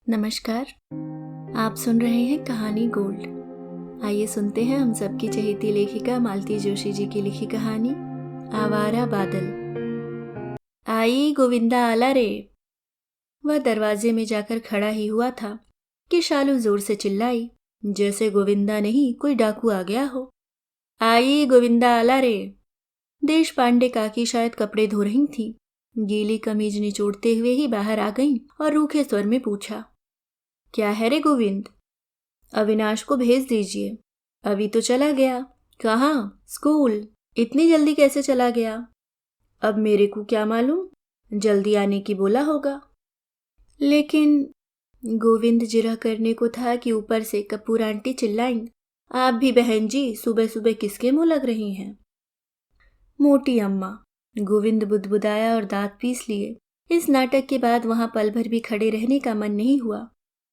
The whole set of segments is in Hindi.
नमस्कार। आप सुन रहे हैं कहानी गोल्ड। आइए सुनते हैं हम सबकी चहेती लेखिका मालती जोशी जी की लिखी कहानी आवारा बादल। आई गोविंदा आला रे। वह दरवाजे में जाकर खड़ा ही हुआ था कि शालू जोर से चिल्लाई, जैसे गोविंदा नहीं कोई डाकू आ गया हो। आई गोविंदा आला रे। देश पांडे काकी शायद कपड़े धो रही थी। गीली कमीज निचोड़ते हुए ही बाहर आ गईं और रूखे स्वर में पूछा, क्या है रे गोविंद? अविनाश को भेज दीजिए। अभी तो चला गया। कहाँ? स्कूल। इतनी जल्दी कैसे चला गया? अब मेरे को क्या मालूम, जल्दी आने की बोला होगा। लेकिन गोविंद जिरह करने को था कि ऊपर से कपूर आंटी चिल्लाईं, आप भी बहन जी सुबह सुबह किसके मुंह लग रही हैं? मोटी अम्मा। गोविंद बुदबुदाया और दांत पीस लिए। इस नाटक के बाद वहां पल भर भी खड़े रहने का मन नहीं हुआ।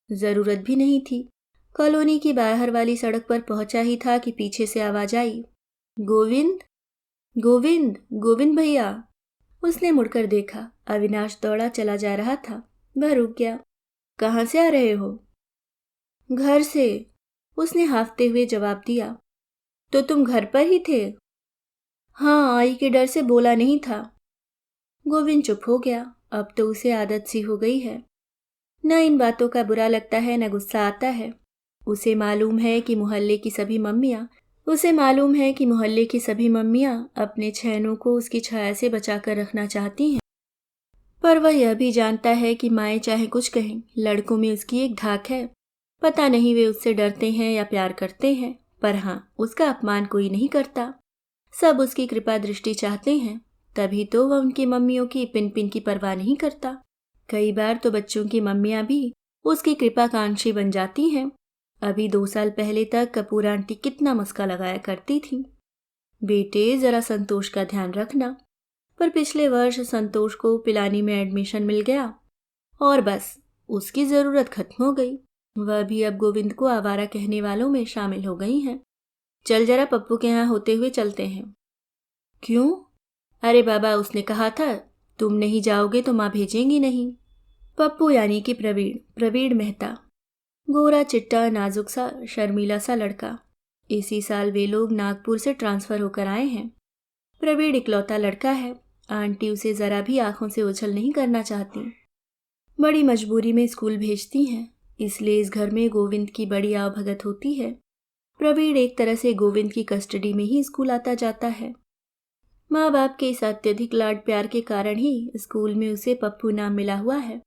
जरूरत भी नहीं थी। कॉलोनी की बाहर वाली सड़क पर पहुंचा ही था कि पीछे से आवाज आई, गोविंद, गोविंद, गोविंद भैया। उसने मुड़कर देखा। अविनाश दौड़ा चला जा रहा था। वह रुक गया। कहाँ से आ रहे हो? घर से, उसने हाफते हुए जवाब दिया। तो तुम घर पर ही थे? हाँ, आई के डर से बोला नहीं था। गोविंद चुप हो गया। अब तो उसे आदत सी हो गई है। न इन बातों का बुरा लगता है न गुस्सा आता है। उसे मालूम है कि मोहल्ले की सभी मम्मियाँ अपने छेनों को उसकी छाया से बचाकर रखना चाहती हैं। पर वह यह भी जानता है कि माएँ चाहे कुछ कहें, लड़कों में उसकी एक धाक है। पता नहीं वे उससे डरते हैं या प्यार करते हैं, पर हाँ, उसका अपमान कोई नहीं करता। सब उसकी कृपा दृष्टि चाहते हैं, तभी तो वह उनकी मम्मियों की पिन पिन की परवाह नहीं करता। कई बार तो बच्चों की मम्मियाँ भी उसकी कृपाकांक्षी बन जाती हैं। अभी 2 साल पहले तक कपूर आंटी कितना मस्का लगाया करती थी, बेटे जरा संतोष का ध्यान रखना। पर पिछले वर्ष संतोष को पिलानी में एडमिशन मिल गया और बस उसकी जरूरत खत्म हो गई। वह भी अब गोविंद को आवारा कहने वालों में शामिल हो गई हैं। चल जरा पप्पू के यहाँ होते हुए चलते हैं। क्यों? अरे बाबा, उसने कहा था तुम नहीं जाओगे तो माँ भेजेंगी नहीं। पप्पू यानी कि प्रवीण मेहता। गोरा चिट्टा नाजुक सा शर्मीला सा लड़का। इसी साल वे लोग नागपुर से ट्रांसफर होकर आए हैं। प्रवीण इकलौता लड़का है। आंटी उसे जरा भी आंखों से ओझल नहीं करना चाहती। बड़ी मजबूरी में स्कूल भेजती हैं, इसलिए इस घर में गोविंद की बड़ी आवभगत होती है। प्रवीण एक तरह से गोविंद की कस्टडी में ही स्कूल आता जाता है। माँ बाप के इस अत्यधिक लाड प्यार के कारण ही स्कूल में उसे पप्पू नाम मिला हुआ है,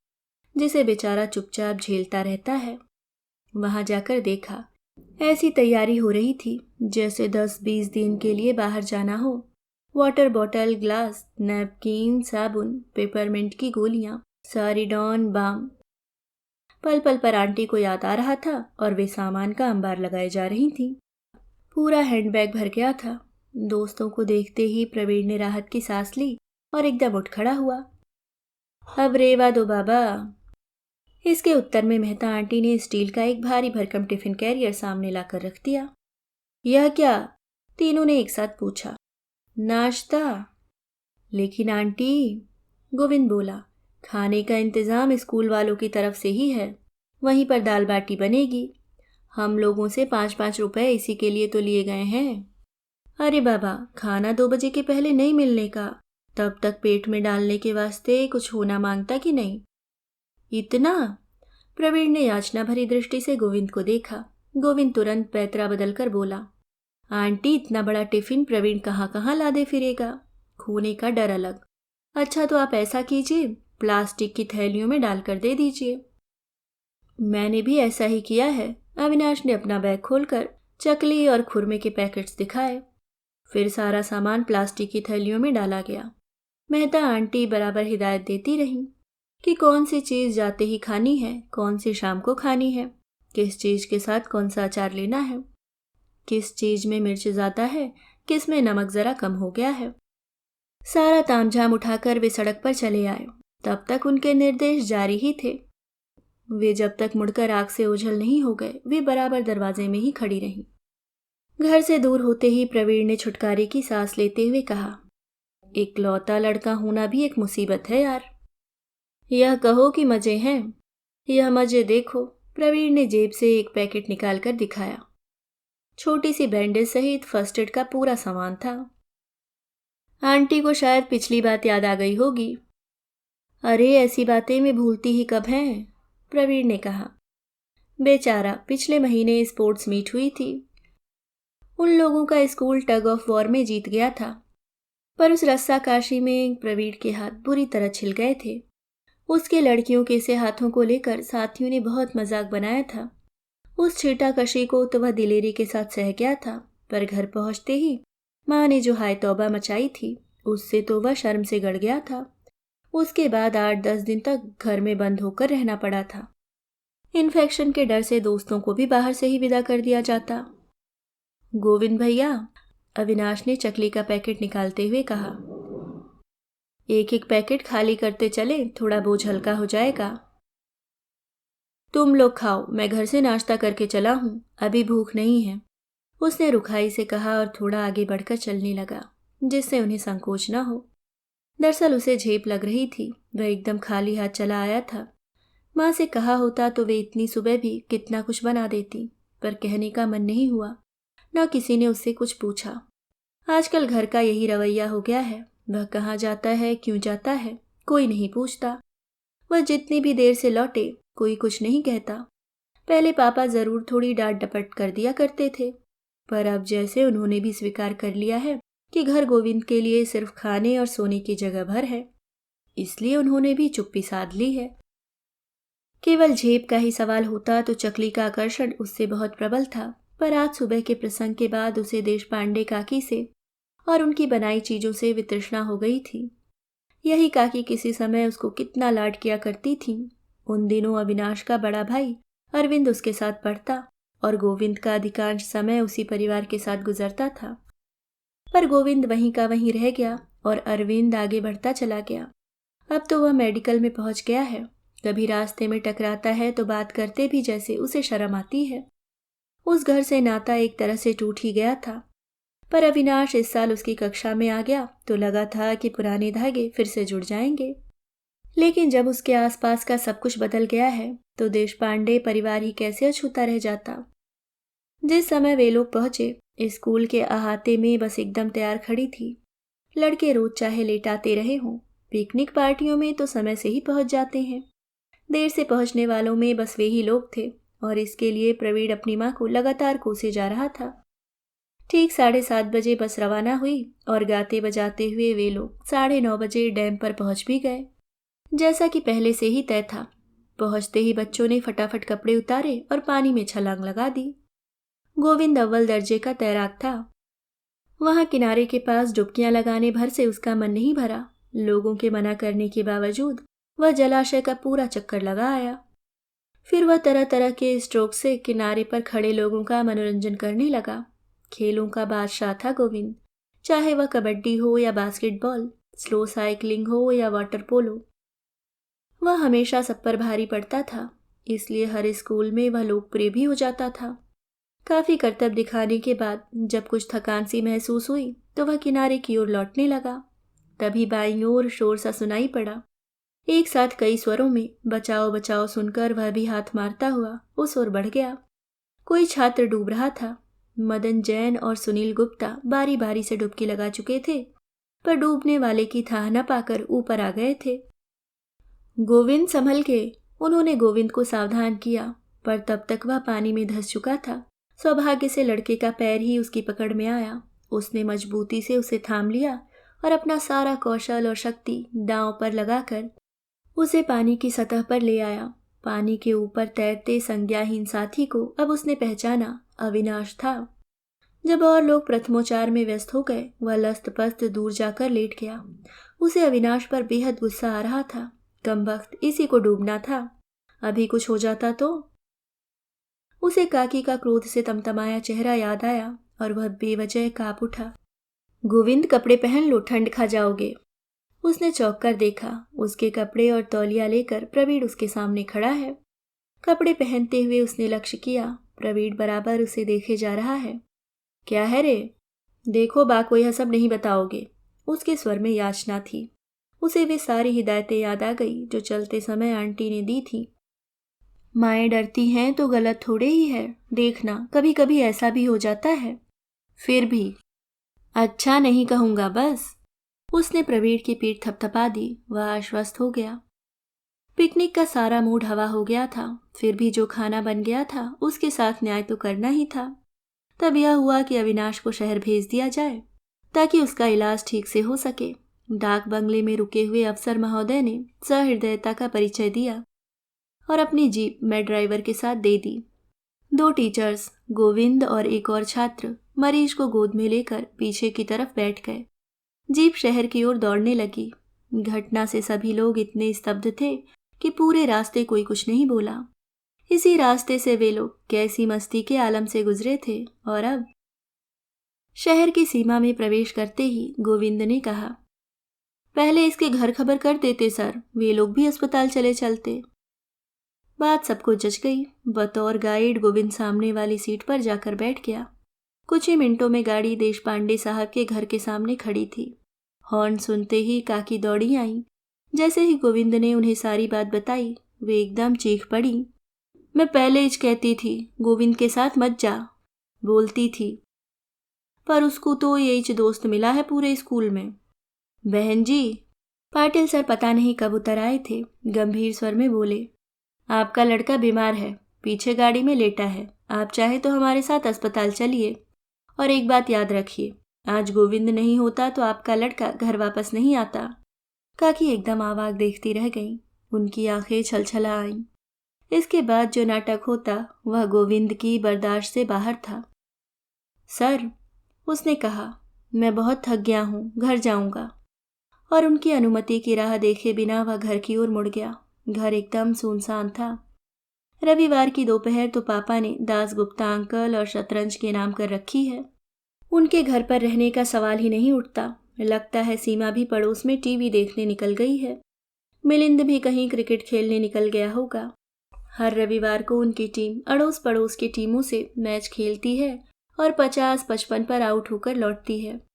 जिसे बेचारा चुपचाप झेलता रहता है। वहां जाकर देखा, ऐसी तैयारी हो रही थी जैसे 10-20 दिन के लिए बाहर जाना हो। वाटर बॉटल, ग्लास, नैपकिन, साबुन, पेपरमिंट की गोलियां, सारिडॉन, बाम। पल पल पर आंटी को याद आ रहा था और वे सामान का अंबार लगाए जा रही थी। पूरा हैंडबैग भर गया था। दोस्तों को देखते ही प्रवीण ने राहत की सांस ली और एकदम उठ खड़ा हुआ। अब रेवा दो बाबा। इसके उत्तर में मेहता आंटी ने स्टील का एक भारी भरकम टिफिन कैरियर सामने लाकर रख दिया। यह क्या? तीनों ने एक साथ पूछा। नाश्ता। लेकिन आंटी, गोविंद बोला, खाने का इंतजाम स्कूल वालों की तरफ से ही है। वहीं पर दाल बाटी बनेगी। हम लोगों से 5-5 रुपए इसी के लिए तो लिए गए हैं। अरे बाबा, खाना 2 बजे के पहले नहीं मिलने का, तब तक पेट में डालने के वास्ते कुछ होना मांगता कि नहीं? इतना? प्रवीण ने याचना भरी दृष्टि से गोविंद को देखा। गोविंद तुरंत पैतरा बदलकर बोला, आंटी, इतना बड़ा टिफिन प्रवीण कहाँ कहाँ लादे फिरेगा, खोने का डर अलग। अच्छा तो आप ऐसा कीजिए, प्लास्टिक की थैलियों में डालकर दे दीजिए। मैंने भी ऐसा ही किया है। अविनाश ने अपना बैग खोलकर चकली और खुरमे के पैकेट्स दिखाए। फिर सारा सामान प्लास्टिक की थैलियों में डाला गया। मेहता आंटी बराबर हिदायत देती रहीं कि कौन सी चीज़ जाते ही खानी है, कौन सी शाम को खानी है, किस चीज़ के साथ कौन सा अचार लेना है, किस चीज़ में मिर्च ज़्यादा है, किस में नमक ज़रा कम हो गया है। सारा तामझाम उठाकर वे सड़क पर चले आए। तब तक उनके निर्देश जारी ही थे। वे जब तक मुड़कर आग से ओझल नहीं हो गए, वे बराबर दरवाजे में ही खड़ी रहीं। घर से दूर होते ही प्रवीण ने छुटकारे की सांस लेते हुए कहा, इकलौता लड़का होना भी एक मुसीबत है यार। यह कहो कि मजे हैं। यह मजे देखो। प्रवीण ने जेब से एक पैकेट निकालकर दिखाया। छोटी सी बैंडेज सहित फर्स्ट एड का पूरा सामान था। आंटी को शायद पिछली बात याद आ गई होगी। अरे ऐसी बातें मैं भूलती ही कब हैं, प्रवीण ने कहा। बेचारा, पिछले महीने स्पोर्ट्स मीट हुई थी। उन लोगों का स्कूल टग ऑफ वॉर में जीत गया था, पर उस रस्साकशी में प्रवीण के हाथ बुरी तरह छिल गए थे। उसके लड़कियों के से हाथों को लेकर साथियों ने बहुत मजाक बनाया था। उस छीटाकशी को तो वह दिलेरी के साथ सह गया था, पर घर पहुंचते ही माँ ने जो हाय तौबा मचाई थी, उससे तो वह शर्म से गड़ गया था। उसके बाद 8-10 दिन तक घर में बंद होकर रहना पड़ा था। इन्फेक्शन के डर से दोस्तों को भी बाहर से ही विदा कर दिया जाता। गोविंद भैया, अविनाश ने चकली का पैकेट निकालते हुए कहा। एक एक पैकेट खाली करते चले, थोड़ा बोझ हल्का हो जाएगा। तुम लोग खाओ, मैं घर से नाश्ता करके चला हूं, अभी भूख नहीं है, उसने रुखाई से कहा और थोड़ा आगे बढ़कर चलने लगा, जिससे उन्हें संकोच न हो। दरअसल उसे झेप लग रही थी, वह एकदम खाली हाथ चला आया था। माँ से कहा होता तो वे इतनी सुबह भी कितना कुछ बना देती, पर कहने का मन नहीं हुआ, न किसी ने उससे कुछ पूछा। आजकल घर का यही रवैया हो गया है, वह कहाँ जाता है, क्यों जाता है, कोई नहीं पूछता। वह जितनी भी देर से लौटे, कोई कुछ नहीं कहता। पहले पापा जरूर थोड़ी डांट डपट कर दिया करते थे, पर अब जैसे उन्होंने भी स्वीकार कर लिया है कि घर गोविंद के लिए सिर्फ खाने और सोने की जगह भर है, इसलिए उन्होंने भी चुप्पी साध ली है। केवल झेप का ही सवाल होता तो चकली का आकर्षण उससे बहुत प्रबल था, पर आज सुबह के प्रसंग के बाद उसे देश पांडे काकी से और उनकी बनाई चीजों से वितृष्णा हो गई थी। यही काकी किसी समय उसको कितना लाड किया करती थी। उन दिनों अविनाश का बड़ा भाई अरविंद उसके साथ पढ़ता और गोविंद का अधिकांश समय उसी परिवार के साथ गुजरता था। पर गोविंद वहीं का वहीं रह गया और अरविंद आगे बढ़ता चला गया। अब तो वह मेडिकल में पहुंच गया है। कभी रास्ते में टकराता है तो बात करते भी जैसे उसे शर्म आती है। उस घर से नाता एक तरह से टूट ही गया था। पर अविनाश इस साल उसकी कक्षा में आ गया तो लगा था कि पुराने धागे फिर से जुड़ जाएंगे। लेकिन जब उसके आसपास का सब कुछ बदल गया है तो देश पांडे परिवार ही कैसे अछूता रह जाता। जिस समय वे लोग पहुंचे, स्कूल के अहाते में बस एकदम तैयार खड़ी थी। लड़के रोज चाहे लेट आते रहे हों, पिकनिक पार्टियों में तो समय से ही पहुंच जाते हैं। देर से पहुंचने वालों में बस वे ही लोग थे और इसके लिए प्रवीण अपनी माँ को लगातार कोसे जा रहा था। ठीक 7:30 बजे बस रवाना हुई और गाते बजाते हुए वे लोग 9:30 बजे डैम पर पहुंच भी गए, जैसा कि पहले से ही तय था। पहुंचते ही बच्चों ने फटाफट कपड़े उतारे और पानी में छलांग लगा दी। गोविंद अव्वल दर्जे का तैराक था। वहां किनारे के पास डुबकियां लगाने भर से उसका मन नहीं भरा। लोगों के मना करने के बावजूद वह जलाशय का पूरा चक्कर लगा आया। फिर वह तरह तरह के स्ट्रोक से किनारे पर खड़े लोगों का मनोरंजन करने लगा। खेलों का बादशाह था गोविंद, चाहे वह कबड्डी हो या बास्केटबॉल, स्लो साइकिलिंग हो या वाटर पोलो। वह हमेशा सब पर भारी पड़ता था, इसलिए हर स्कूल में वह लोकप्रिय भी हो जाता था। काफी करतब दिखाने के बाद जब कुछ थकान सी महसूस हुई तो वह किनारे की ओर लौटने लगा। तभी बाईं ओर शोर सा सुनाई पड़ा। एक साथ कई स्वरों में बचाओ बचाओ सुनकर वह भी हाथ मारता हुआ उस ओर बढ़ गया। कोई छात्र डूब रहा था। मदन जैन और सुनील गुप्ता बारी बारी से डुबकी लगा चुके थे, पर डूबने वाले की थाह न पाकर ऊपर आ गए थे। गोविंद संभल के, उन्होंने गोविंद को सावधान किया, पर तब तक वह पानी में धंस चुका था। सौभाग्य से लड़के का पैर ही उसकी पकड़ में आया। उसने मजबूती से उसे थाम लिया और अपना सारा कौशल और शक्ति दांव पर लगाकर उसे पानी की सतह पर ले आया। पानी के ऊपर तैरते संज्ञाहीन साथी को अब उसने पहचाना, अविनाश था। जब और लोग प्रथमोच्चार में व्यस्त हो गए, वह लस्त पस्त दूर जाकर लेट गया। उसे अविनाश पर बेहद गुस्सा आ रहा था। कमबख्त, इसी को डूबना था। अभी कुछ हो जाता तो। उसे काकी का क्रोध से तमतमाया चेहरा याद आया और वह बेवजह कांप उठा। गोविंद, कपड़े पहन लो, ठंड खा जाओगे। उसने चौंक कर देखा। उसके कपड़े और तौलिया लेकर प्रवीण उसके सामने खड़ा है। कपड़े पहनते हुए उसने लक्ष्य किया। प्रवीण बराबर उसे देखे जा रहा है। क्या है रे? देखो बा, को यह सब नहीं बताओगे। उसके स्वर में याचना थी। उसे वे सारी हिदायतें याद आ गई जो चलते समय आंटी ने दी थी। माएँ डरती हैं तो गलत थोड़े ही है। देखना, कभी कभी ऐसा भी हो जाता है। फिर भी। अच्छा नहीं कहूँगा बस। उसने प्रवीण की पीठ थपथपा दी। वह आश्वस्त हो गया। पिकनिक का सारा मूड हवा हो गया था। फिर भी जो खाना बन गया था उसके साथ न्याय तो करना ही था। तब यह हुआ कि अविनाश को शहर भेज दिया जाए ताकि उसका इलाज ठीक से हो सके। डाक बंगले में रुके हुए अफसर महोदय ने सहृदयता का परिचय दिया और अपनी जीप मैं ड्राइवर के साथ दे दी। 2 टीचर्स, गोविंद और एक और छात्र, मरीज को गोद में लेकर पीछे की तरफ बैठ गए। जीप शहर की ओर दौड़ने लगी। घटना से सभी लोग इतने स्तब्ध थे कि पूरे रास्ते कोई कुछ नहीं बोला। इसी रास्ते से वे लोग कैसी मस्ती के आलम से गुजरे थे। और अब शहर की सीमा में प्रवेश करते ही गोविंद ने कहा, पहले इसके घर खबर कर देते सर, वे लोग भी अस्पताल चले चलते। बात सबको जच गई। बतौर गाइड गोविंद सामने वाली सीट पर जाकर बैठ गया। कुछ ही मिनटों में गाड़ी देश पांडे साहब के घर के सामने खड़ी थी। हॉर्न सुनते ही काकी दौड़ी आई। जैसे ही गोविंद ने उन्हें सारी बात बताई, वे एकदम चीख पड़ी। मैं पहले ही कहती थी गोविंद के साथ मत जा, बोलती थी, पर उसको तो यही दोस्त मिला है पूरे स्कूल में। बहन जी, पाटिल सर पता नहीं कब उतर आए थे। गंभीर स्वर में बोले, आपका लड़का बीमार है, पीछे गाड़ी में लेटा है। आप चाहे तो हमारे साथ अस्पताल चलिए। और एक बात याद रखिए, आज गोविंद नहीं होता तो आपका लड़का घर वापस नहीं आता। काकी एकदम आवाक देखती रह गई। उनकी आंखें छलछला आईं। इसके बाद जो नाटक होता वह गोविंद की बर्दाश्त से बाहर था। सर, उसने कहा, मैं बहुत थक गया हूँ, घर जाऊंगा। और उनकी अनुमति की राह देखे बिना वह घर की ओर मुड़ गया। घर एकदम सुनसान था। रविवार की दोपहर तो पापा ने दास गुप्ता अंकल और शतरंज के नाम कर रखी है। उनके घर पर रहने का सवाल ही नहीं उठता। लगता है सीमा भी पड़ोस में टीवी देखने निकल गई है। मिलिंद भी कहीं क्रिकेट खेलने निकल गया होगा। हर रविवार को उनकी टीम अड़ोस पड़ोस की टीमों से मैच खेलती है और 50-55 पर आउट होकर लौटती है।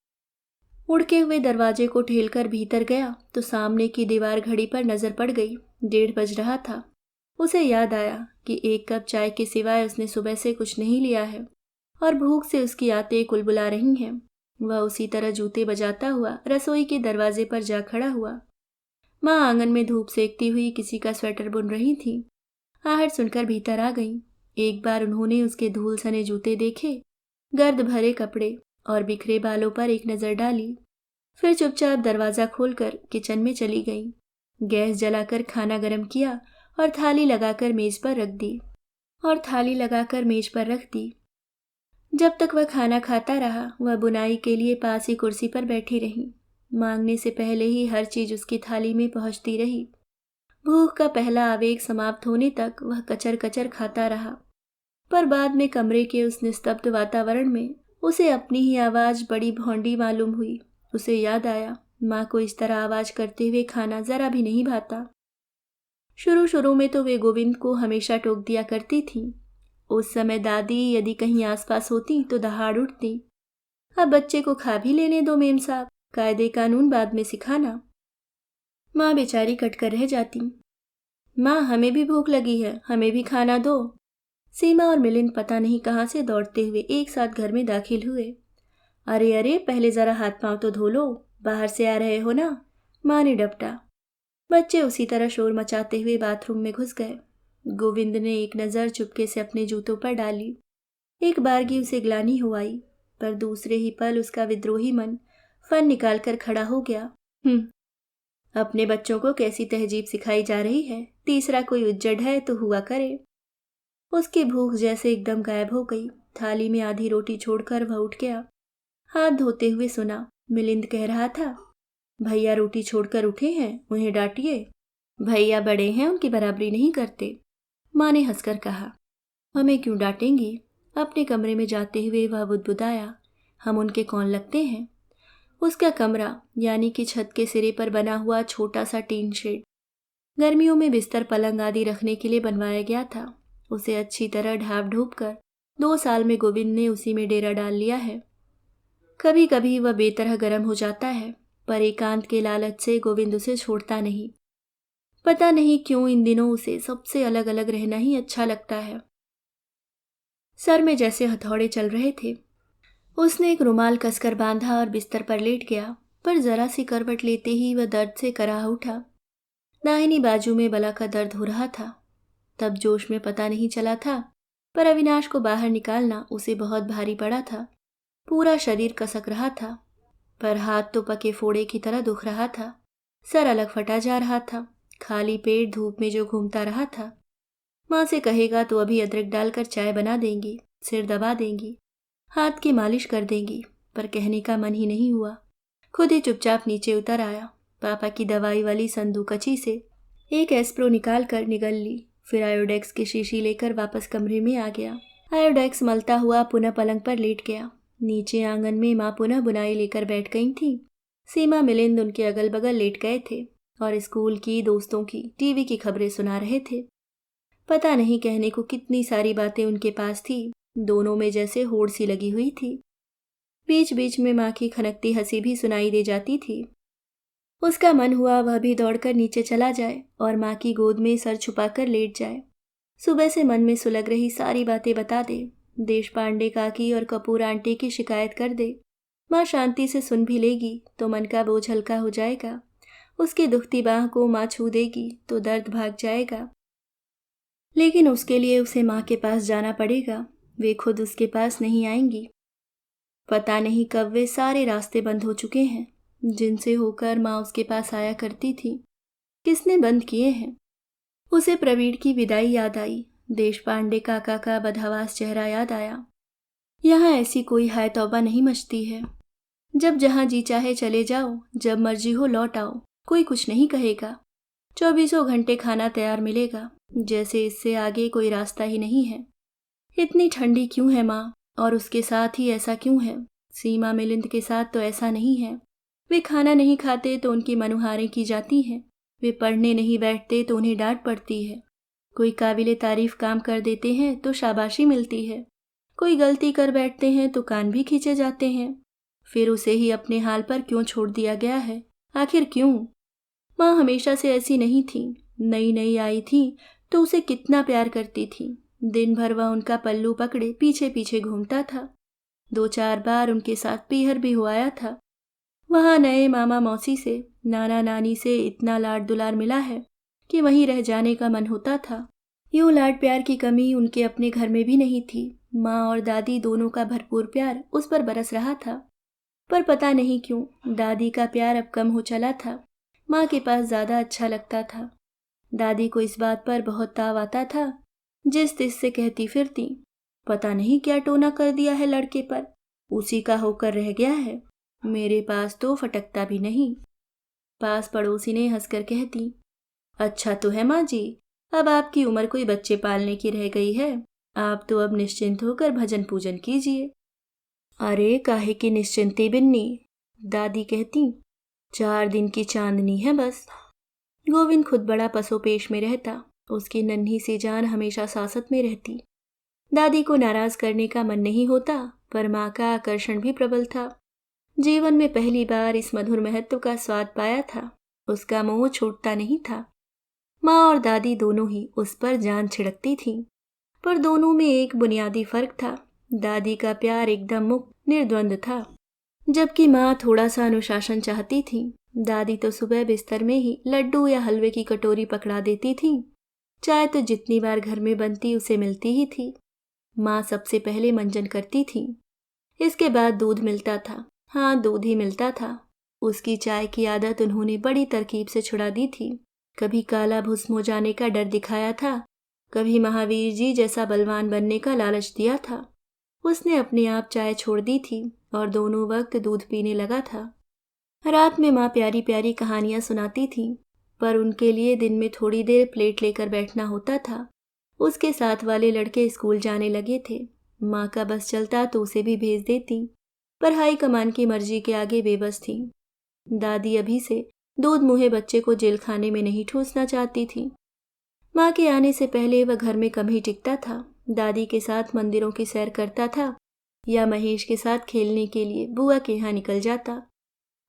उड़के हुए दरवाजे को ठेलकर भीतर गया तो सामने की दीवार घड़ी पर नजर पड़ गई। 1:30 बज रहा था। उसे याद आया कि 1 कप चाय के सिवाय उसने सुबह से कुछ नहीं लिया है और भूख से उसकी आंतें कुलबुला रही हैं। वह उसी तरह जूते बजाता हुआ रसोई के दरवाजे पर जा खड़ा हुआ। माँ आंगन में धूप सेकती हुई किसी का स्वेटर बुन रही थी। आहट सुनकर भीतर आ गई। एक बार उन्होंने उसके धूल सने जूते देखे, गर्द भरे कपड़े और बिखरे बालों पर एक नजर डाली। फिर चुपचाप दरवाजा खोलकर किचन में चली गई। गैस जलाकर खाना गर्म किया और थाली लगाकर मेज पर रख दी। जब तक वह खाना खाता रहा, वह बुनाई के लिए पास ही कुर्सी पर बैठी रही। मांगने से पहले ही हर चीज उसकी थाली में पहुंचती रही। भूख का पहला आवेग समाप्त होने तक वह कचर कचर खाता रहा। पर बाद में कमरे के उस निस्तब्ध वातावरण में उसे अपनी ही आवाज बड़ी भौंडी मालूम हुई। उसे याद आया, माँ को इस तरह आवाज करते हुए खाना जरा भी नहीं भाता। शुरू में तो वे गोविंद को हमेशा टोक दिया करती थी। उस समय दादी यदि कहीं आसपास होती तो दहाड़ उठती, अब बच्चे को खा भी लेने दो मेम साहब, कायदे कानून बाद में सिखाना। माँ बेचारी कटकर रह जाती। माँ, हमें भी भूख लगी है, हमें भी खाना दो। सीमा और मिलिंद पता नहीं कहाँ से दौड़ते हुए एक साथ घर में दाखिल हुए। अरे अरे, पहले जरा हाथ पांव तो धो लो, बाहर से आ रहे हो ना, माँ ने डपटा। बच्चे उसी तरह शोर मचाते हुए बाथरूम में घुस गए। गोविंद ने एक नज़र चुपके से अपने जूतों पर डाली। एक बारगी उसे ग्लानि हो आई, पर दूसरे ही पल उसका विद्रोही मन फन निकालकर खड़ा हो गया। अपने बच्चों को कैसी तहजीब सिखाई जा रही है। तीसरा कोई उज्जड है तो हुआ करे। उसकी भूख जैसे एकदम गायब हो गई। थाली में आधी रोटी छोड़कर वह उठ गया। हाथ धोते हुए सुना, मिलिंद कह रहा था, भैया रोटी छोड़कर उठे हैं, उन्हें डांटिए। भैया बड़े हैं, उनकी बराबरी नहीं करते। माँ ने हंसकर कहा, हमें क्यों डांटेंगी। अपने कमरे में जाते हुए वह बुदबुदाया, हम उनके कौन लगते हैं। उसका कमरा यानी कि छत के सिरे पर बना हुआ छोटा सा टीन शेड गर्मियों में बिस्तर पलंग आदि रखने के लिए बनवाया गया था। उसे अच्छी तरह ढाँप ढूंप कर 2 साल में गोविंद ने उसी में डेरा डाल लिया है। कभी कभी वह बेतरह गर्म हो जाता है, पर एकांत के लालच से गोविंद उसे छोड़ता नहीं। पता नहीं क्यों इन दिनों उसे सबसे अलग अलग रहना ही अच्छा लगता है। सर में जैसे हथौड़े चल रहे थे। उसने एक रुमाल कसकर बांधा और बिस्तर पर लेट गया, पर जरा सी करवट लेते ही वह दर्द से कराह उठा। दाहिनी बाजू में बला का दर्द हो रहा था। तब जोश में पता नहीं चला था, पर अविनाश को बाहर निकालना उसे बहुत भारी पड़ा था। पूरा शरीर कसक रहा था, पर हाथ तो पके फोड़े की तरह दुख रहा था। सर अलग फटा जा रहा था, खाली पेट धूप में जो घूमता रहा था। माँ से कहेगा तो अभी अदरक डालकर चाय बना देंगी, सिर दबा देंगी, हाथ की मालिश कर देंगी, पर कहने का मन ही नहीं हुआ। खुद ही चुपचाप नीचे उतर आया। पापा की दवाई वाली संदूकची से एक एस्प्रो निकाल कर निगल ली, फिर आयोडेक्स की शीशी लेकर वापस कमरे में आ गया। आयोडेक्स मलता हुआ पुनः पलंग पर लेट गया। नीचे आंगन में माँ पुनः बुनाई लेकर बैठ गई थी। सीमा मिलिंद उनके अगल बगल लेट गए थे और स्कूल की, दोस्तों की, टीवी की खबरें सुना रहे थे। पता नहीं कहने को कितनी सारी बातें उनके पास थी। दोनों में जैसे होड़ सी लगी हुई थी। बीच बीच में माँ की खनकती हंसी भी सुनाई दे जाती थी। उसका मन हुआ वह भी दौड़कर नीचे चला जाए और माँ की गोद में सर छुपाकर लेट जाए। सुबह से मन में सुलग रही सारी बातें बता दे। देश पांडे काकी और कपूर आंटी की शिकायत कर दे। माँ शांति से सुन भी लेगी तो मन का बोझ हल्का हो जाएगा। उसकी दुखती बाह को माँ छू देगी तो दर्द भाग जाएगा। लेकिन उसके लिए उसे माँ के पास जाना पड़ेगा। वे खुद उसके पास नहीं आएंगी। पता नहीं कब वे सारे रास्ते बंद हो चुके हैं जिनसे होकर माँ उसके पास आया करती थी। किसने बंद किए हैं? उसे प्रवीण की विदाई याद आई। देश पांडे काका का बदहवास चेहरा याद आया। यहाँ ऐसी कोई हाय तौबा नहीं मचती है। जब जहाँ जी चाहे चले जाओ, जब मर्जी हो लौट आओ, कोई कुछ नहीं कहेगा। 24 घंटे खाना तैयार मिलेगा, जैसे इससे आगे कोई रास्ता ही नहीं है। इतनी ठंडी क्यों है माँ? और उसके साथ ही ऐसा क्यों है? सीमा मिलिंद के साथ तो ऐसा नहीं है। वे खाना नहीं खाते तो उनकी मनुहारें की जाती हैं। वे पढ़ने नहीं बैठते तो उन्हें डांट पड़ती है। कोई काबिले तारीफ काम कर देते हैं तो शाबाशी मिलती है। कोई गलती कर बैठते हैं तो कान भी खींचे जाते हैं। फिर उसे ही अपने हाल पर क्यों छोड़ दिया गया है? आखिर क्यों? माँ हमेशा से ऐसी नहीं थी। नई नई आई थी तो उसे कितना प्यार करती थी। दिन भर वह उनका पल्लू पकड़े पीछे पीछे घूमता था। 2-4 बार उनके साथ पीहर भी हो आया था। वहाँ नए मामा मौसी से, नाना नानी से इतना लाड दुलार मिला है कि वहीं रह जाने का मन होता था। यूं लाड प्यार की कमी उनके अपने घर में भी नहीं थी। माँ और दादी दोनों का भरपूर प्यार उस पर बरस रहा था। पर पता नहीं क्यों दादी का प्यार अब कम हो चला था। माँ के पास ज़्यादा अच्छा लगता था। दादी को इस बात पर बहुत ताव आता था। जिस तिस से कहती फिरती, पता नहीं क्या टोना कर दिया है लड़के पर, उसी का होकर रह गया है। मेरे पास तो फटकता भी नहीं। पास पड़ोसी ने हंसकर कहती, अच्छा तो है माँ जी, अब आपकी उम्र कोई बच्चे पालने की रह गई है। आप तो अब निश्चिंत होकर भजन पूजन कीजिए। अरे काहे की निश्चिंती बिन्नी, दादी कहती, 4 दिन की चांदनी है बस। गोविंद खुद बड़ा पसोपेश में रहता। उसकी नन्ही सी जान हमेशा सासत में रहती। दादी को नाराज करने का मन नहीं होता, पर माँ का आकर्षण भी प्रबल था। जीवन में पहली बार इस मधुर महत्व का स्वाद पाया था। उसका मोह छूटता नहीं था। माँ और दादी दोनों ही उस पर जान छिड़कती थीं, पर दोनों में एक बुनियादी फर्क था। दादी का प्यार एकदम मुक्त निर्द्वंद था, जबकि माँ थोड़ा सा अनुशासन चाहती थी। दादी तो सुबह बिस्तर में ही लड्डू या हलवे की कटोरी पकड़ा देती थी। चाय तो जितनी बार घर में बनती उसे मिलती ही थी। माँ सबसे पहले मंजन करती थी, इसके बाद दूध मिलता था। हाँ, दूध ही मिलता था। उसकी चाय की आदत उन्होंने बड़ी तरकीब से छुड़ा दी थी। कभी काला भुस्म हो जाने का डर दिखाया था, कभी महावीर जी जैसा बलवान बनने का लालच दिया था। उसने अपने आप चाय छोड़ दी थी और दोनों वक्त दूध पीने लगा था। रात में माँ प्यारी प्यारी कहानियाँ सुनाती थी, पर उनके लिए दिन में थोड़ी देर प्लेट लेकर बैठना होता था। उसके साथ वाले लड़के स्कूल जाने लगे थे। माँ का बस चलता तो उसे भी भेज देती, पर हाई कमान की मर्जी के आगे बेबस थी। दादी अभी से दूध मुहे बच्चे को जेल खाने में नहीं ठूंसना चाहती थी। माँ के आने से पहले वह घर में कम ही टिकता था। दादी के साथ मंदिरों की सैर करता था या महेश के साथ खेलने के लिए बुआ के यहाँ निकल जाता।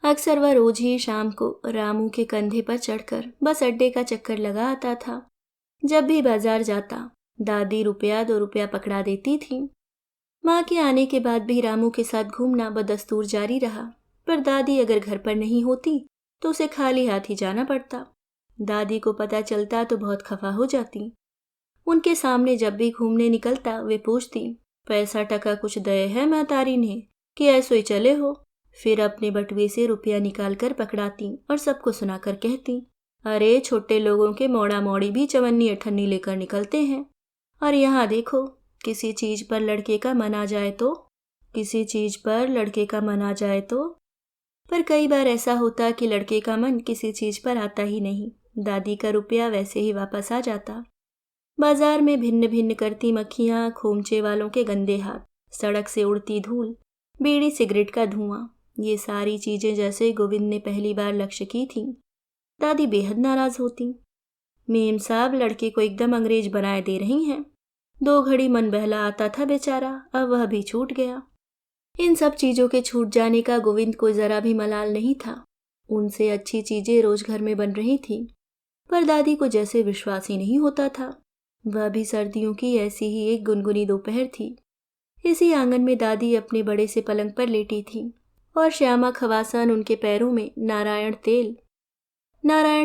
अक्सर वह रोज ही शाम को रामू के कंधे पर चढ़कर बस अड्डे का चक्कर लगा आता था। जब भी बाजार जाता, दादी रुपया 2 रुपया पकड़ा देती थी। माँ के आने के बाद भी रामू के साथ घूमना बदस्तूर जारी रहा, पर दादी अगर घर पर नहीं होती तो उसे खाली हाथ ही जाना पड़ता। दादी को पता चलता तो बहुत खफा हो जाती। उनके सामने जब भी घूमने निकलता वे पूछती, पैसा टका कुछ दए है महतारी ने कि ऐसो ही चले हो। फिर अपने बटुए से रुपया निकाल कर पकड़ाती और सबको सुनाकर कहती, अरे छोटे लोगों के मोड़ा मोड़ी भी चवन्नी अठन्नी लेकर निकलते हैं। और यहाँ देखो, किसी चीज पर लड़के का मन आ जाए तो किसी चीज पर लड़के का मन आ जाए तो पर कई बार ऐसा होता कि लड़के का मन किसी चीज पर आता ही नहीं। दादी का रुपया वैसे ही वापस आ जाता। बाजार में भिन्न भिन्न करती मक्खियां, खोमचे वालों के गंदे हाथ, सड़क से उड़ती धूल, बीड़ी सिगरेट का धुआं, ये सारी चीजें जैसे गोविंद ने पहली बार लक्ष्य की थीं। दादी बेहद नाराज होती। मेम साहब लड़के को एकदम अंग्रेज बनाए दे रही हैं। 2 घड़ी मन बहला आता था बेचारा, अब वह भी छूट गया। इन सब चीजों के छूट जाने का गोविंद को जरा भी मलाल नहीं था। उनसे अच्छी चीजें रोज घर में बन रही थी, पर दादी को जैसे विश्वास ही नहीं होता था। वह भी सर्दियों की ऐसी ही एक गुनगुनी दोपहर थी। इसी आंगन में दादी अपने बड़े से पलंग पर लेटी थी और श्यामा खवासन उनके पैरों में नारायण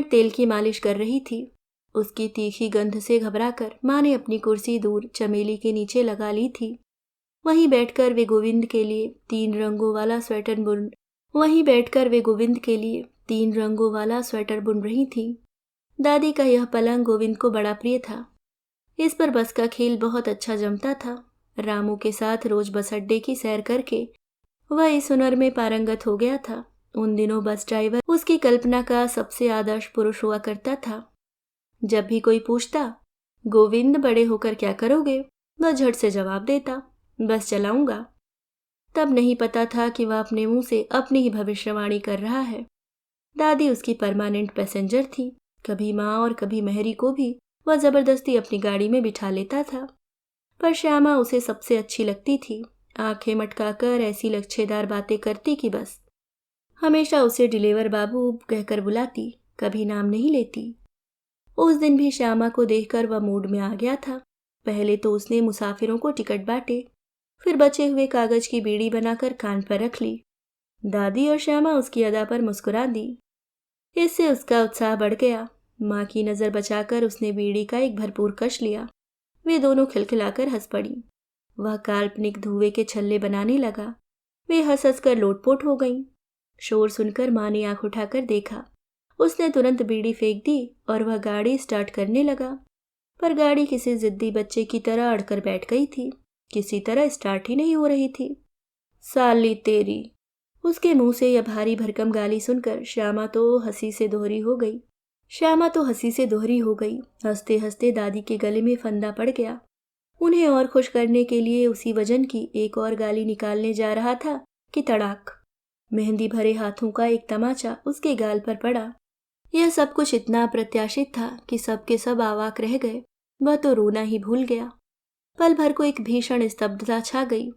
तेल की मालिश कर रही थी। उसकी तीखी गंध से घबराकर माँ ने अपनी कुर्सी दूर चमेली के नीचे लगा ली थी। वहीं बैठकर वे गोविंद के लिए 3 रंगों वाला स्वेटर बुन रही थी। दादी का यह पलंग गोविंद को बड़ा प्रिय था। इस पर बस का खेल बहुत अच्छा जमता था। रामू के साथ रोज बस अड्डे की सैर करके वह इस हुनर में पारंगत हो गया था। उन दिनों बस ड्राइवर उसकी कल्पना का सबसे आदर्श पुरुष हुआ करता था। जब भी कोई पूछता, गोविंद बड़े होकर क्या करोगे, वह झट से जवाब देता, बस चलाऊंगा। तब नहीं पता था कि वह अपने मुंह से अपनी ही भविष्यवाणी कर रहा है। दादी उसकी परमानेंट पैसेंजर थी। कभी माँ और कभी मेहरी को भी वह जबरदस्ती अपनी गाड़ी में बिठा लेता था। पर श्यामा उसे सबसे अच्छी लगती थी। आंखें मटकाकर ऐसी लच्छेदार बातें करती कि बस। हमेशा उसे डिलीवर बाबू कहकर बुलाती, कभी नाम नहीं लेती। उस दिन भी श्यामा को देखकर वह मूड में आ गया था। पहले तो उसने मुसाफिरों को टिकट बांटे, फिर बचे हुए कागज की बीड़ी बनाकर कान पर रख ली। दादी और श्यामा उसकी अदा पर मुस्कुरा दी। इससे उसका उत्साह बढ़ गया। माँ की नजर बचाकर उसने बीड़ी का एक भरपूर कश लिया। वे दोनों खिलखिलाकर हंस पड़ी। वह काल्पनिक धुएं के छल्ले बनाने लगा। वे हंस हंस कर लोटपोट हो गईं। शोर सुनकर माँ ने आंख उठाकर देखा। उसने तुरंत बीड़ी फेंक दी और वह गाड़ी स्टार्ट करने लगा। पर गाड़ी किसी जिद्दी बच्चे की तरह अड़कर बैठ गई थी। किसी तरह स्टार्ट ही नहीं हो रही थी। साली तेरी! उसके मुंह से यह भारी भरकम गाली सुनकर श्यामा तो हंसी से दोहरी हो गई। हंसते हंसते दादी के गले में फंदा पड़ गया। उन्हें और खुश करने के लिए उसी वजन की एक और गाली निकालने जा रहा था कि तड़ाक! मेहंदी भरे हाथों का एक तमाचा उसके गाल पर पड़ा। यह सब कुछ इतना अप्रत्याशित था कि सबके सब आवाक रह गए। वह तो रोना ही भूल गया। पल भर को एक भीषण स्तब्धता छा गई,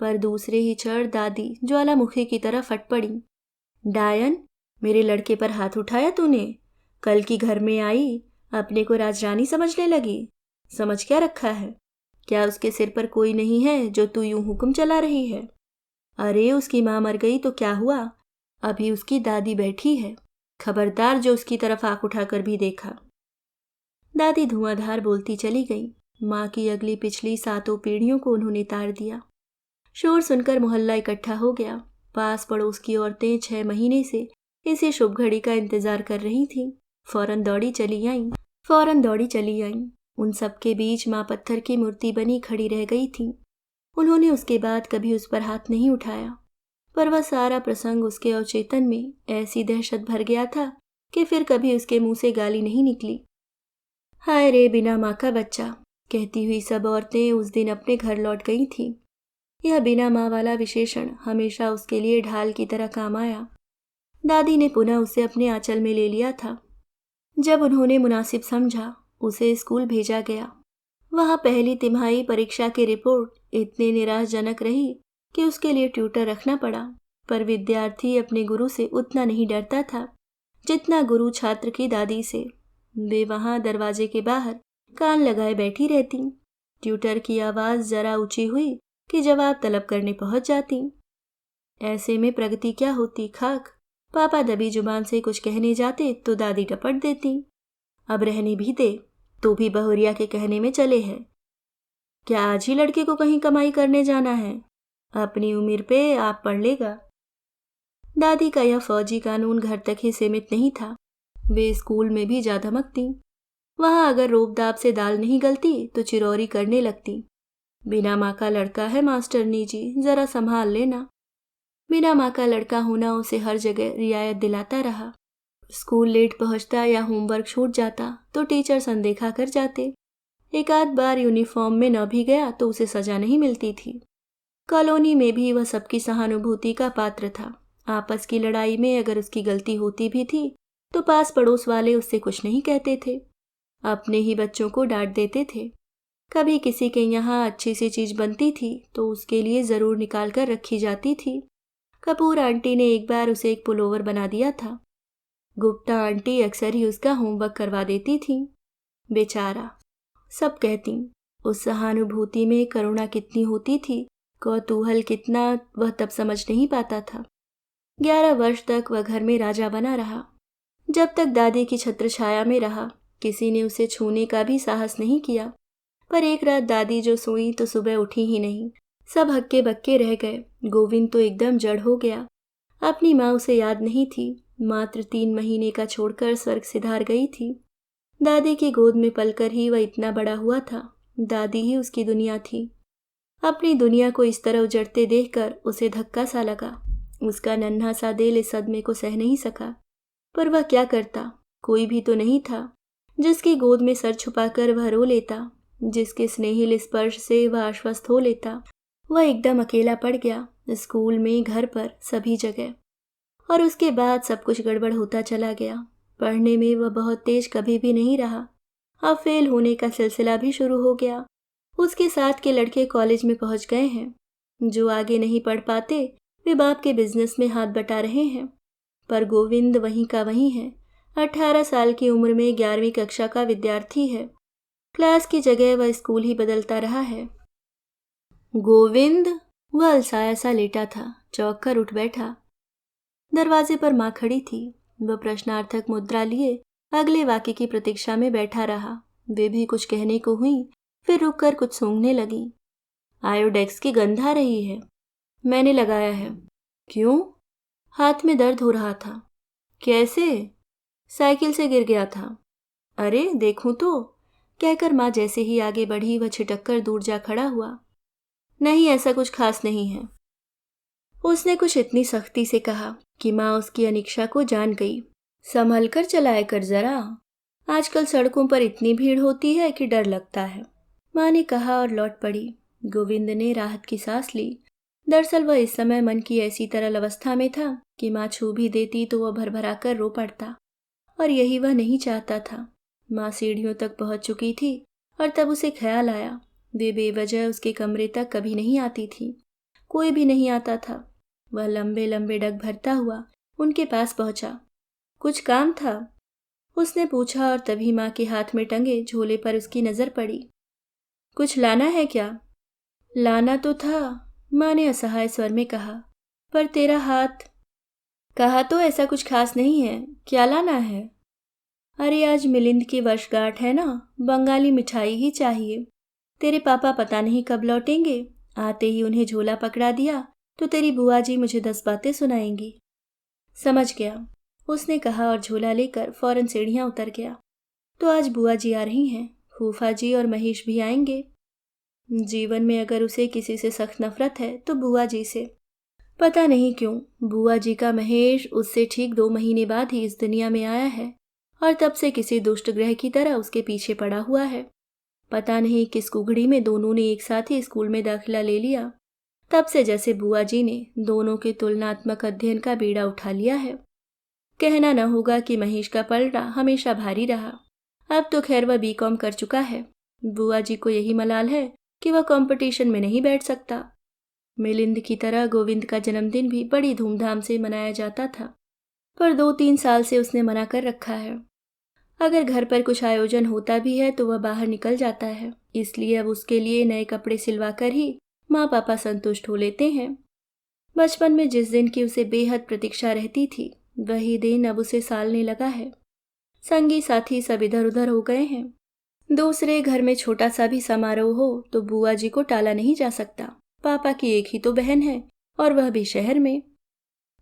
पर दूसरे ही क्षण दादी ज्वालामुखी की तरह फट पड़ी। डायन, मेरे लड़के पर हाथ उठाया तूने? कल की घर में आई, अपने को राजरानी समझने लगी। समझ क्या रखा है? क्या उसके सिर पर कोई नहीं है जो तू यूं हुक्म चला रही है? अरे उसकी माँ मर गई तो क्या हुआ, अभी उसकी दादी बैठी है। खबरदार जो उसकी तरफ आंख उठाकर भी देखा। दादी धुआंधार बोलती चली गई। माँ की अगली पिछली 7 पीढ़ियों को उन्होंने तार दिया। शोर सुनकर मोहल्ला इकट्ठा हो गया। पास पड़ोस की औरतें 6 महीने से इसी शुभ घड़ी का इंतजार कर रही थीं। फौरन दौड़ी चली आईं। उन सबके बीच माँ पत्थर की मूर्ति बनी खड़ी रह गई थी। उन्होंने उसके बाद कभी उस पर हाथ नहीं उठाया, पर वह सारा प्रसंग उसके अवचेतन में ऐसी दहशत भर गया था कि फिर कभी उसके मुंह से गाली नहीं निकली। हाय रे बिना माँ का बच्चा, कहती हुई सब औरतें उस दिन अपने घर लौट गई थीं। यह बिना माँ वाला विशेषण हमेशा उसके लिए ढाल की तरह काम आया। दादी ने पुनः उसे अपने आंचल में ले लिया था। जब उन्होंने मुनासिब समझा, उसे स्कूल भेजा गया। वहाँ पहली तिमाही परीक्षा की रिपोर्ट इतनी निराशजनक रही कि उसके लिए ट्यूटर रखना पड़ा। पर विद्यार्थी अपने गुरु से उतना नहीं डरता था जितना गुरु छात्र की दादी से। वे वहां दरवाजे के बाहर कान लगाए बैठी रहती। ट्यूटर की आवाज जरा ऊंची हुई कि जवाब तलब करने पहुंच जाती। ऐसे में प्रगति क्या होती खाक। पापा दबी जुबान से कुछ कहने जाते तो दादी टपट देती, अब रहने भी दे, तो भी बहुरिया के कहने में चले है। क्या आज ही लड़के को कहीं कमाई करने जाना है? अपनी उम्र पे आप पढ़ लेगा। दादी का यह फौजी कानून घर तक ही सीमित नहीं था। वे स्कूल में भी जा धमकती। वहां अगर रोबदाब से दाल नहीं गलती तो चिरौरी करने लगती। बिना माँ का लड़का है मास्टरनी जी, जरा संभाल लेना। बिना माँ का लड़का होना उसे हर जगह रियायत दिलाता रहा। स्कूल लेट पहुंचता या होमवर्क छूट जाता तो टीचर्स अनदेखा कर जाते। एक आध बार यूनिफॉर्म में न भी गया तो उसे सजा नहीं मिलती थी। कॉलोनी में भी वह सबकी सहानुभूति का पात्र था। आपस की लड़ाई में अगर उसकी गलती होती भी थी तो पास पड़ोस वाले उससे कुछ नहीं कहते थे, अपने ही बच्चों को डांट देते थे। कभी किसी के यहाँ अच्छी सी चीज बनती थी तो उसके लिए जरूर निकाल कर रखी जाती थी। कपूर आंटी ने एक बार उसे एक पुलोवर बना दिया था। गुप्ता आंटी अक्सर ही उसका होमवर्क करवा देती थी। बेचारा, सब कहती। उस सहानुभूति में करुणा कितनी होती थी, कौतूहल कितना, वह तब समझ नहीं पाता था। 11 वर्ष तक वह घर में राजा बना रहा। जब तक दादी की छत्र छाया में रहा किसी ने उसे छूने का भी साहस नहीं किया। पर एक रात दादी जो सोई तो सुबह उठी ही नहीं। सब हक्के बक्के रह गए। गोविंद तो एकदम जड़ हो गया। अपनी माँ उसे याद नहीं थी। मात्र 3 महीने का छोड़कर स्वर्ग सिधार गई थी। दादी की गोद में पलकर ही वह इतना बड़ा हुआ था। दादी ही उसकी दुनिया थी। अपनी दुनिया को इस तरह उजड़ते देखकर उसे धक्का सा लगा। उसका नन्हा सा दिल इस सदमे को सह नहीं सका। पर वह क्या करता? कोई भी तो नहीं था जिसकी गोद में सर छुपाकर वह रो लेता, जिसके स्नेहिल स्पर्श से वह आश्वस्त हो लेता। वह एकदम अकेला पड़ गया, स्कूल में, घर पर, सभी जगह। और उसके बाद सब कुछ गड़बड़ होता चला गया। पढ़ने में वह बहुत तेज कभी भी नहीं रहा। अब फेल होने का सिलसिला भी शुरू हो गया। उसके साथ के लड़के कॉलेज में पहुंच गए हैं। जो आगे नहीं पढ़ पाते वे बाप के बिजनेस में हाथ बटा रहे हैं। पर गोविंद वहीं का वहीं है। 18 साल की उम्र में 11वीं कक्षा का विद्यार्थी है। क्लास की जगह वह स्कूल ही बदलता रहा है। गोविंद, वह अलसाया सा लेटा था, चौंक कर उठ बैठा। दरवाजे पर माँ खड़ी थी। वह प्रश्नार्थक मुद्रा लिए अगले वाक्य की प्रतीक्षा में बैठा रहा। वे भी कुछ कहने को हुई, फिर रुककर कुछ सूंघने लगी। आयोडेक्स की गंध आ रही है। मैंने लगाया है। क्यों? हाथ में दर्द हो रहा था। कैसे? साइकिल से गिर गया था। अरे देखूं तो, कहकर माँ जैसे ही आगे बढ़ी वह छिटक कर दूर जा खड़ा हुआ। नहीं, ऐसा कुछ खास नहीं है। उसने कुछ इतनी सख्ती से कहा कि माँ उसकी अनिच्छा को जान गई। संभल कर चलाया कर जरा, आजकल सड़कों पर इतनी भीड़ होती है कि डर लगता है, माँ ने कहा और लौट पड़ी। गोविंद ने राहत की सांस ली। दरअसल वह इस समय मन की ऐसी तरल अवस्था में था कि माँ छू भी देती तो वह भरभरा कर रो पड़ता, और यही वह नहीं चाहता था। माँ सीढ़ियों तक पहुंच चुकी थी और तब उसे ख्याल आया वे बेवजह उसके कमरे तक कभी नहीं आती थी। कोई भी नहीं आता था। वह लंबे लंबे डग भरता हुआ उनके पास पहुंचा। कुछ काम था? उसने पूछा और तभी माँ के हाथ में टंगे झोले पर उसकी नजर पड़ी। कुछ लाना है क्या? लाना तो था, माँ ने असहाय स्वर में कहा, पर तेरा हाथ। कहा तो ऐसा कुछ खास नहीं है, क्या लाना है? अरे आज मिलिंद की वर्षगांठ है ना, बंगाली मिठाई ही चाहिए। तेरे पापा पता नहीं कब लौटेंगे, आते ही उन्हें झोला पकड़ा दिया तो तेरी बुआ जी मुझे 10 बातें सुनाएंगी। समझ गया, उसने कहा और झोला लेकर फौरन सीढ़ियां उतर गया। तो आज बुआ जी आ रही हैं, फूफा जी और महेश भी आएंगे। जीवन में अगर उसे किसी से सख्त नफरत है तो बुआ जी से। पता नहीं क्यों बुआ जी का महेश उससे ठीक 2 महीने बाद ही इस दुनिया में आया है और तब से किसी दुष्ट ग्रह की तरह उसके पीछे पड़ा हुआ है। पता नहीं किस कुगड़ी में दोनों ने एक साथ ही स्कूल में दाखिला ले लिया। तब से जैसे बुआ जी ने दोनों के तुलनात्मक अध्ययन का बीड़ा उठा लिया है। कहना न होगा कि महेश का पलड़ा हमेशा भारी रहा। अब तो खैर वह बीकॉम कर चुका है। बुआ जी को यही मलाल है कि वह कंपटीशन में नहीं बैठ सकता। मिलिंद की तरह गोविंद का जन्मदिन भी बड़ी धूमधाम से मनाया जाता था, पर 2-3 साल से उसने मना कर रखा है। अगर घर पर कुछ आयोजन होता भी है तो वह बाहर निकल जाता है, इसलिए अब उसके लिए नए कपड़े सिलवा कर ही माँ पापा संतुष्ट हो लेते हैं। बचपन में जिस दिन की उसे बेहद प्रतीक्षा रहती थी, वही दिन अब उसे सालने लगा है। संगी साथी सब इधर उधर हो गए हैं। दूसरे घर में छोटा सा भी समारोह हो तो बुआ जी को टाला नहीं जा सकता। पापा की एक ही तो बहन है और वह भी शहर में।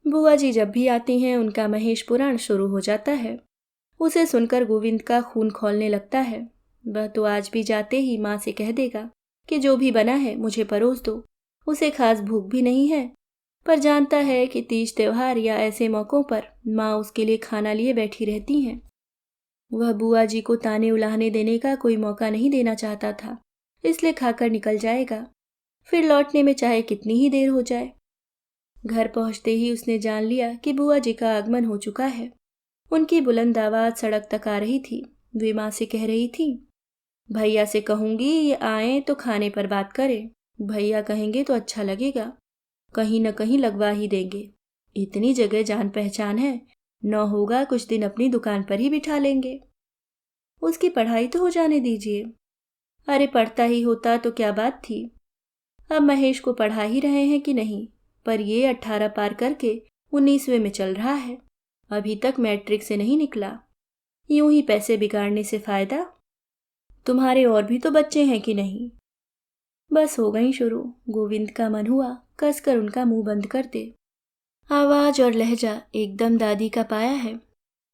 बुआ जी जब भी आती हैं उनका महेश पुराण शुरू हो जाता है। उसे सुनकर गोविंद का खून खौलने लगता है। वह तो आज भी जाते ही माँ से कह देगा कि जो भी बना है मुझे परोस दो। उसे खास भूख भी नहीं है, पर जानता है कि तीज त्योहार या ऐसे मौक़ों पर माँ उसके लिए खाना लिए बैठी रहती हैं। वह बुआ जी को ताने उलाहने देने का कोई मौका नहीं देना चाहता था, इसलिए खाकर निकल जाएगा, फिर लौटने में चाहे कितनी ही देर हो जाए। घर पहुंचते ही उसने जान लिया कि बुआ जी का आगमन हो चुका है। उनकी बुलंद आवाज सड़क तक आ रही थी। वे माँ से कह रही थी, भैया से कहूंगी ये आए तो खाने पर बात करें। भैया कहेंगे तो अच्छा लगेगा, कहीं न कहीं लगवा ही देंगे। इतनी जगह जान पहचान है, न होगा कुछ दिन अपनी दुकान पर ही बिठा लेंगे। उसकी पढ़ाई तो हो जाने दीजिए। अरे पढ़ता ही होता तो क्या बात थी। अब महेश को पढ़ा ही रहे हैं कि नहीं, पर ये 18 पार करके 19वें में चल रहा है, अभी तक मैट्रिक से नहीं निकला। यूं ही पैसे बिगाड़ने से फायदा। तुम्हारे और भी तो बच्चे हैं कि नहीं। बस हो गई शुरू। गोविंद का मन हुआ कसकर उनका मुंह बंद कर दे। आवाज और लहजा एकदम दादी का पाया है।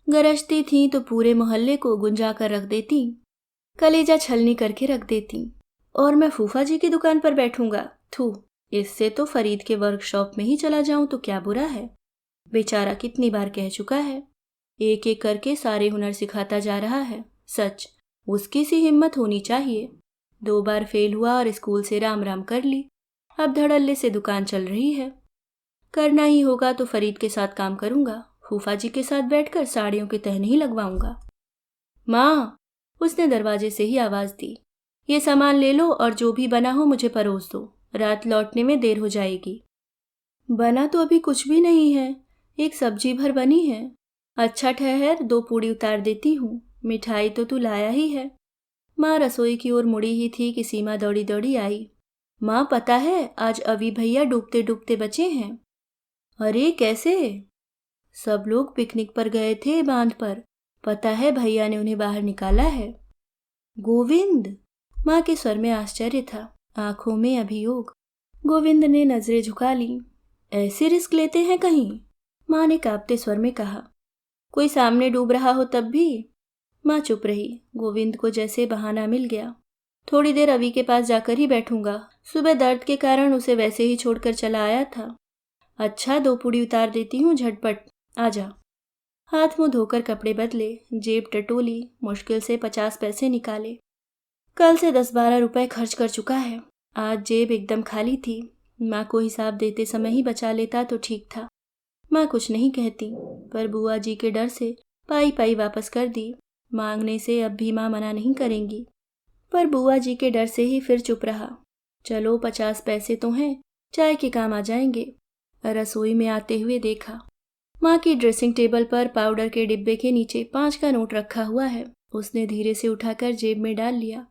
गरजती थी तो पूरे मोहल्ले को गुंजा कर रख देती, कलेजा छलनी करके रख देती। और मैं फूफा जी की दुकान पर बैठूंगा, थू, इससे तो फरीद के वर्कशॉप में ही चला जाऊं तो क्या बुरा है। बेचारा कितनी बार कह चुका है, एक एक करके सारे हुनर सिखाता जा रहा है। सच, उसकी सी हिम्मत होनी चाहिए। 2 बार फेल हुआ और स्कूल से राम राम कर ली, अब धड़ल्ले से दुकान चल रही है। करना ही होगा तो फरीद के साथ काम करूंगा, फूफा जी के साथ बैठकर साड़ियों के तह नहीं लगवाऊंगा। माँ, उसने दरवाजे से ही आवाज दी, ये सामान ले लो और जो भी बना हो मुझे परोस दो, रात लौटने में देर हो जाएगी। बना तो अभी कुछ भी नहीं है, एक सब्जी भर बनी है। अच्छा ठहर, 2 पूड़ी उतार देती हूँ, मिठाई तो तू लाया ही है। माँ रसोई की ओर मुड़ी ही थी कि सीमा दौड़ी दौड़ी आई। माँ पता है आज अवी भैया डूबते डूबते बचे हैं। अरे कैसे? सब लोग पिकनिक पर गए थे बांध पर, पता है भैया ने उन्हें बाहर निकाला है। गोविंद? माँ के स्वर में आश्चर्य था, आंखों में अभियोग। गोविंद ने नजरें झुका ली। ऐसे रिस्क लेते हैं कहीं? माँ ने कांपते स्वर में कहा। कोई सामने डूब रहा हो तब भी? माँ चुप रही। गोविंद को जैसे बहाना मिल गया। थोड़ी देर अवी के पास जाकर ही बैठूंगा, सुबह दर्द के कारण उसे वैसे ही छोड़कर चला आया था। अच्छा 2 पूड़ी उतार देती हूँ, झटपट आजा। हाथ मुंह धोकर कपड़े बदले, जेब टटोली, मुश्किल से 50 पैसे निकाले। कल से 10-12 रुपए खर्च कर चुका है, आज जेब एकदम खाली थी। माँ को हिसाब देते समय ही बचा लेता तो ठीक था। माँ कुछ नहीं कहती, पर बुआ जी के डर से पाई पाई वापस कर दी। मांगने से अब भी माँ मना नहीं करेंगी, पर बुआ जी के डर से ही फिर चुप रहा। चलो 50 पैसे तो हैं, चाय के काम आ जाएंगे। रसोई में आते हुए देखा, माँ की ड्रेसिंग टेबल पर पाउडर के डिब्बे के नीचे 5 का नोट रखा हुआ है। उसने धीरे से उठाकर जेब में डाल लिया।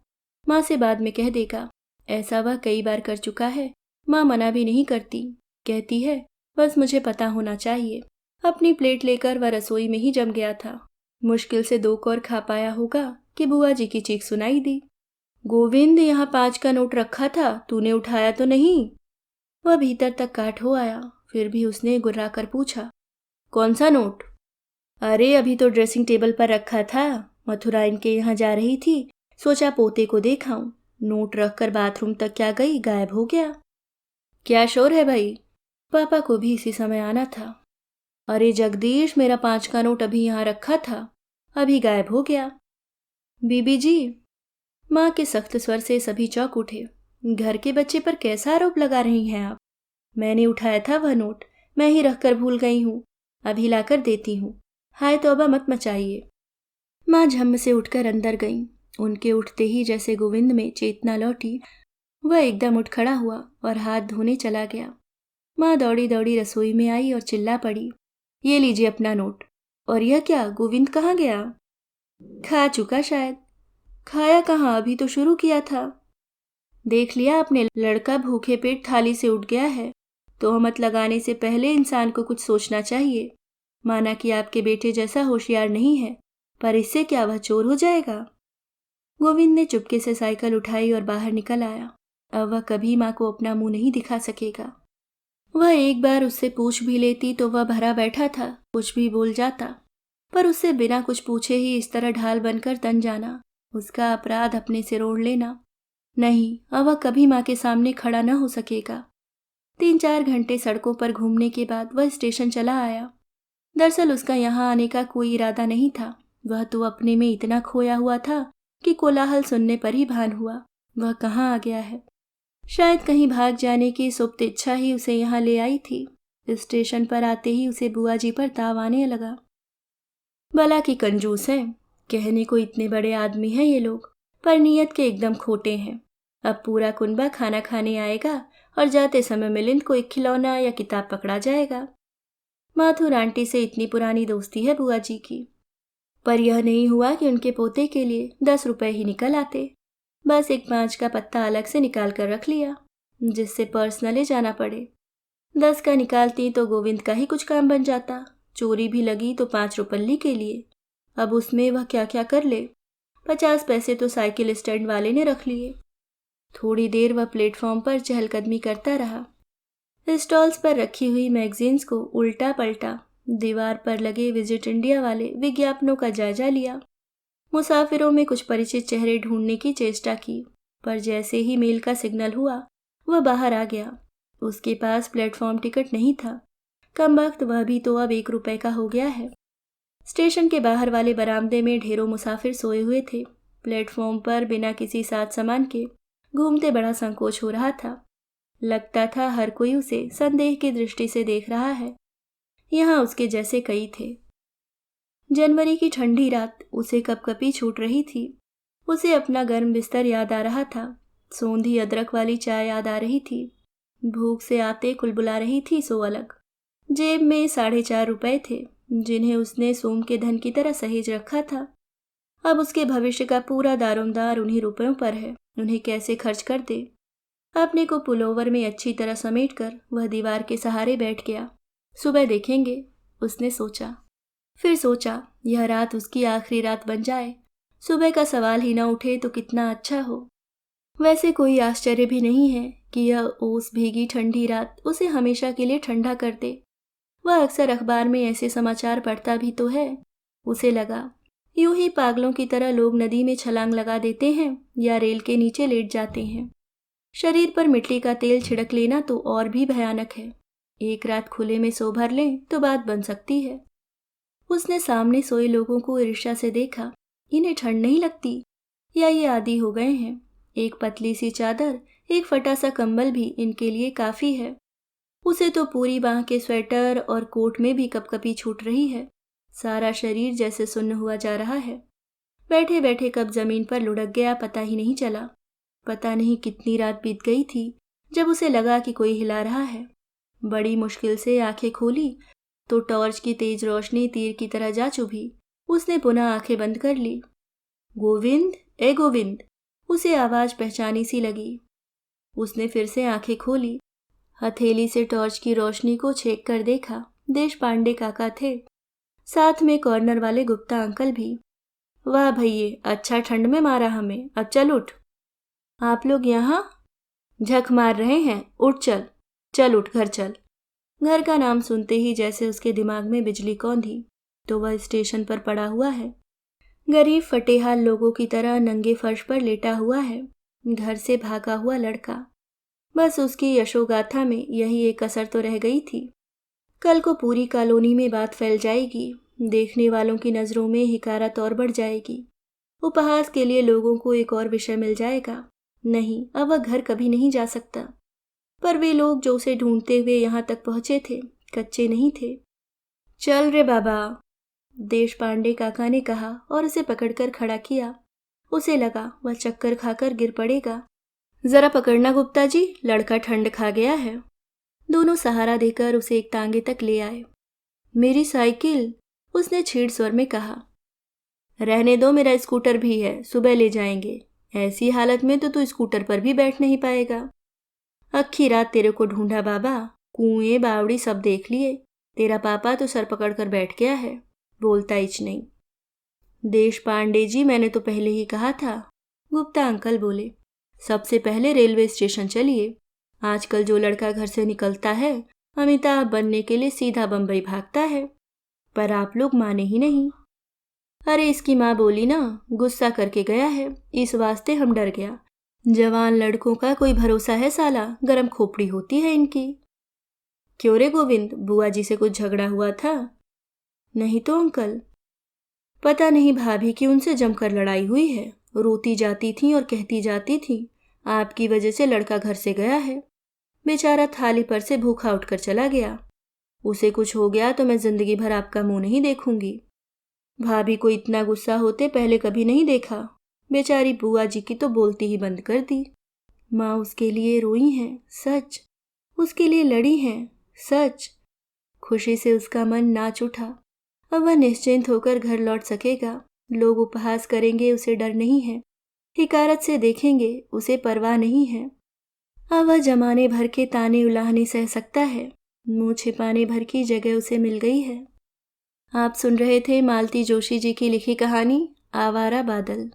माँ से बाद में कह देगा, ऐसा वह कई बार कर चुका है। माँ मना भी नहीं करती, कहती है बस मुझे पता होना चाहिए। अपनी प्लेट लेकर वह रसोई में ही जम गया था। मुश्किल से 2 कौर खा पाया होगा कि बुआ जी की चीख सुनाई दी। गोविंद, यहाँ 5 का नोट रखा था, तूने उठाया तो नहीं? वह भीतर तक काट हो आया, फिर भी उसने गुर्रा कर पूछा, कौन सा नोट? अरे अभी तो ड्रेसिंग टेबल पर रखा था, मथुरा इनके यहाँ जा रही थी, सोचा पोते को देखाऊं। नोट रखकर बाथरूम तक क्या गई, गायब हो गया। क्या शोर है भाई? पापा को भी इसी समय आना था। अरे जगदीश, मेरा 5 का नोट अभी यहाँ रखा था, अभी गायब हो गया। बीबी जी, माँ के सख्त स्वर से सभी चौंक उठे। घर के बच्चे पर कैसा आरोप लगा रही हैं आप? मैंने उठाया था वह नोट, मैं ही रखकर भूल गई हूँ, अभी लाकर देती हूँ। हाय तौबा मत मचाइए। माँ झम्म से उठकर अंदर गईं। उनके उठते ही जैसे गोविंद में चेतना लौटी वह एकदम उठ खड़ा हुआ और हाथ धोने चला गया। माँ दौड़ी दौड़ी रसोई में आई और चिल्ला पड़ी, ये लीजिए अपना नोट। और यह क्या, गोविंद कहाँ गया? खा चुका शायद। खाया कहाँ, अभी तो शुरू किया था। देख लिया आपने, लड़का भूखे पेट थाली से उठ गया है। तोहमत लगाने से पहले इंसान को कुछ सोचना चाहिए। माना कि आपके बेटे जैसा होशियार नहीं है, पर इससे क्या वह चोर हो जाएगा? गोविंद ने चुपके से साइकिल उठाई और बाहर निकल आया। अब वह कभी माँ को अपना मुंह नहीं दिखा सकेगा। वह एक बार उससे पूछ भी लेती तो वह भरा बैठा था, कुछ भी बोल जाता। पर उससे बिना कुछ पूछे ही इस तरह ढाल बनकर तन जाना, उसका अपराध अपने सिर ओढ़ लेना। नहीं, अब वह कभी माँ के सामने खड़ा न हो सकेगा। 3-4 घंटे सड़कों पर घूमने के बाद वह स्टेशन चला आया। दरअसल उसका यहाँ आने का कोई इरादा नहीं था। वह तो अपने में इतना खोया हुआ था कि कोलाहल सुनने पर ही भान हुआ वह कहाँ आ गया है। शायद कहीं भाग जाने की सुप्त इच्छा ही उसे यहाँ ले आई थी। स्टेशन पर आते ही उसे बुआ जी पर ताव आने लगा। भला की कंजूस है, कहने को इतने बड़े आदमी हैं ये लोग, पर नीयत के एकदम खोटे हैं। अब पूरा कुनबा खाना खाने आएगा और जाते समय मिलिंद को एक खिलौना या किताब पकड़ा जाएगा। माथुर आंटी से इतनी पुरानी दोस्ती है बुआ जी की, पर यह नहीं हुआ कि उनके पोते के लिए 10 रुपए ही निकल आते। बस एक 5 का पत्ता अलग से निकाल कर रख लिया, जिससे पर्स न ले जाना पड़े। 10 का निकालती तो गोविंद का ही कुछ काम बन जाता। चोरी भी लगी तो 5 रुपल्ली के लिए। अब उसमें वह क्या क्या कर ले। 50 पैसे तो साइकिल स्टैंड वाले ने रख लिए। थोड़ी देर वह प्लेटफॉर्म पर चहलकदमी करता रहा। स्टॉल्स पर रखी हुई मैगजीन्स को उल्टा पलटा, दीवार पर लगे विजिट इंडिया वाले विज्ञापनों का जायजा लिया। मुसाफिरों में कुछ परिचित चेहरे ढूंढने की चेष्टा की, पर जैसे ही मेल का सिग्नल हुआ वह बाहर आ गया। उसके पास प्लेटफॉर्म टिकट नहीं था। कमबख्त, वह भी तो अब 1 रुपए का हो गया है। स्टेशन के बाहर वाले बरामदे में ढेरों मुसाफिर सोए हुए थे। प्लेटफॉर्म पर बिना किसी साथ सामान के घूमते बड़ा संकोच हो रहा था। लगता था हर कोई उसे संदेह की दृष्टि से देख रहा है। यहाँ उसके जैसे कई थे। जनवरी की ठंडी रात उसे कपकपी छूट रही थी। उसे अपना गर्म बिस्तर याद आ रहा था। सोंधी अदरक वाली चाय याद आ रही थी। भूख से आते कुलबुला रही थी सो अलग। जेब में 4.5 रुपए थे, जिन्हें उसने सोम के धन की तरह सहेज रखा था। अब उसके भविष्य का पूरा दारोमदार उन्हीं रुपयों पर है। उन्हें कैसे खर्च कर दे। अपने को पुलोवर में अच्छी तरह समेटकर वह दीवार के सहारे बैठ गया। सुबह देखेंगे, उसने सोचा। फिर सोचा, यह रात उसकी आखिरी रात बन जाए। सुबह का सवाल ही न उठे तो कितना अच्छा हो। वैसे कोई आश्चर्य भी नहीं है कि यह ओस भीगी ठंडी रात उसे हमेशा के लिए ठंडा कर दे। वह अक्सर अखबार में ऐसे समाचार पढ़ता भी तो है। उसे लगा, यूं ही पागलों की तरह लोग नदी में छलांग लगा देते हैं या रेल के नीचे लेट जाते हैं। शरीर पर मिट्टी का तेल छिड़क लेना तो और भी भयानक है। एक रात खुले में सो भर लें तो बात बन सकती है। उसने सामने सोए लोगों को ईर्ष्या से देखा। इन्हें ठंड नहीं लगती या ये आदी हो गए हैं? एक पतली सी चादर, एक फटा सा कंबल भी इनके लिए काफी है। उसे तो पूरी बांह के स्वेटर और कोट में भी कपकपी छूट रही है। सारा शरीर जैसे सुन्न हुआ जा रहा है। बैठे बैठे कब जमीन पर लुढ़क गया पता ही नहीं चला। पता नहीं कितनी रात बीत गई थी जब उसे लगा कि कोई हिला रहा है। बड़ी मुश्किल से आंखें खोली तो टॉर्च की तेज रोशनी तीर की तरह जा चुभी। उसने पुनः आंखें बंद कर ली। गोविंद, ए गोविंद, उसे आवाज पहचानी सी लगी। उसने फिर से आंखें खोली। हथेली से टॉर्च की रोशनी को छेक कर देखा। देश पांडे काका थे, साथ में कॉर्नर वाले गुप्ता अंकल भी। वाह भैये, अच्छा ठंड में मारा हमें, अब चल उठ। आप लोग यहाँ झक मार रहे हैं? उठ चल, चल उठ, घर चल। घर का नाम सुनते ही जैसे उसके दिमाग में बिजली कौंधी। तो वह स्टेशन पर पड़ा हुआ है, गरीब फटेहाल लोगों की तरह नंगे फर्श पर लेटा हुआ है। घर से भागा हुआ लड़का। बस उसकी यशोगाथा में यही एक कसर तो रह गई थी। कल को पूरी कॉलोनी में बात फैल जाएगी। देखने वालों की नज़रों में हिकारत और बढ़ जाएगी। उपहास के लिए लोगों को एक और विषय मिल जाएगा। नहीं, अब वह घर कभी नहीं जा सकता। पर वे लोग जो उसे ढूंढते हुए यहाँ तक पहुंचे थे, कच्चे नहीं थे। चल रे बाबा, देश पांडे काका ने कहा और उसे पकड़कर खड़ा किया। उसे लगा वह चक्कर खाकर गिर पड़ेगा। जरा पकड़ना गुप्ता जी, लड़का ठंड खा गया है। दोनों सहारा देकर उसे एक तांगे तक ले आए। मेरी साइकिल, उसने छीड़ स्वर में कहा। रहने दो, मेरा स्कूटर भी है, सुबह ले जाएंगे। ऐसी हालत में तो तू स्कूटर पर भी बैठ नहीं पाएगा। अक्खी रात तेरे को ढूंढा बाबा, कुएं बावड़ी सब देख लिए। तेरा पापा तो सर पकड़ कर बैठ गया है, बोलता इच नहीं। देश पांडे जी, मैंने तो पहले ही कहा था, गुप्ता अंकल बोले। सबसे पहले रेलवे स्टेशन चलिए। आजकल जो लड़का घर से निकलता है अमिताभ बनने के लिए सीधा बंबई भागता है, पर आप लोग माने ही नहीं। अरे इसकी माँ बोली ना, गुस्सा करके गया है, इस वास्ते हम डर गया। जवान लड़कों का कोई भरोसा है साला, गरम खोपड़ी होती है इनकी। क्यों रे गोविंद, बुआ जी से कुछ झगड़ा हुआ था? नहीं तो अंकल। पता नहीं भाभी की उनसे जमकर लड़ाई हुई है। रोती जाती थी और कहती जाती थी, आपकी वजह से लड़का घर से गया है। बेचारा थाली पर से भूखा उठकर चला गया। उसे कुछ हो गया तो मैं जिंदगी भर आपका मुंह नहीं देखूंगी। भाभी को इतना गुस्सा होते पहले कभी नहीं देखा। बेचारी बुआ जी की तो बोलती ही बंद कर दी। माँ उसके लिए रोई हैं, सच। उसके लिए लड़ी हैं, सच। खुशी से उसका मन नाच उठा। अब वह निश्चिंत होकर घर लौट सकेगा। लोग उपहास करेंगे, उसे डर नहीं है। हिकारत से देखेंगे, उसे परवाह नहीं है। अब वह जमाने भर के ताने उलाहने सह सकता है। मुंह छिपाने भर की जगह उसे मिल गई है। आप सुन रहे थे मालती जोशी जी की लिखी कहानी आवारा बादल।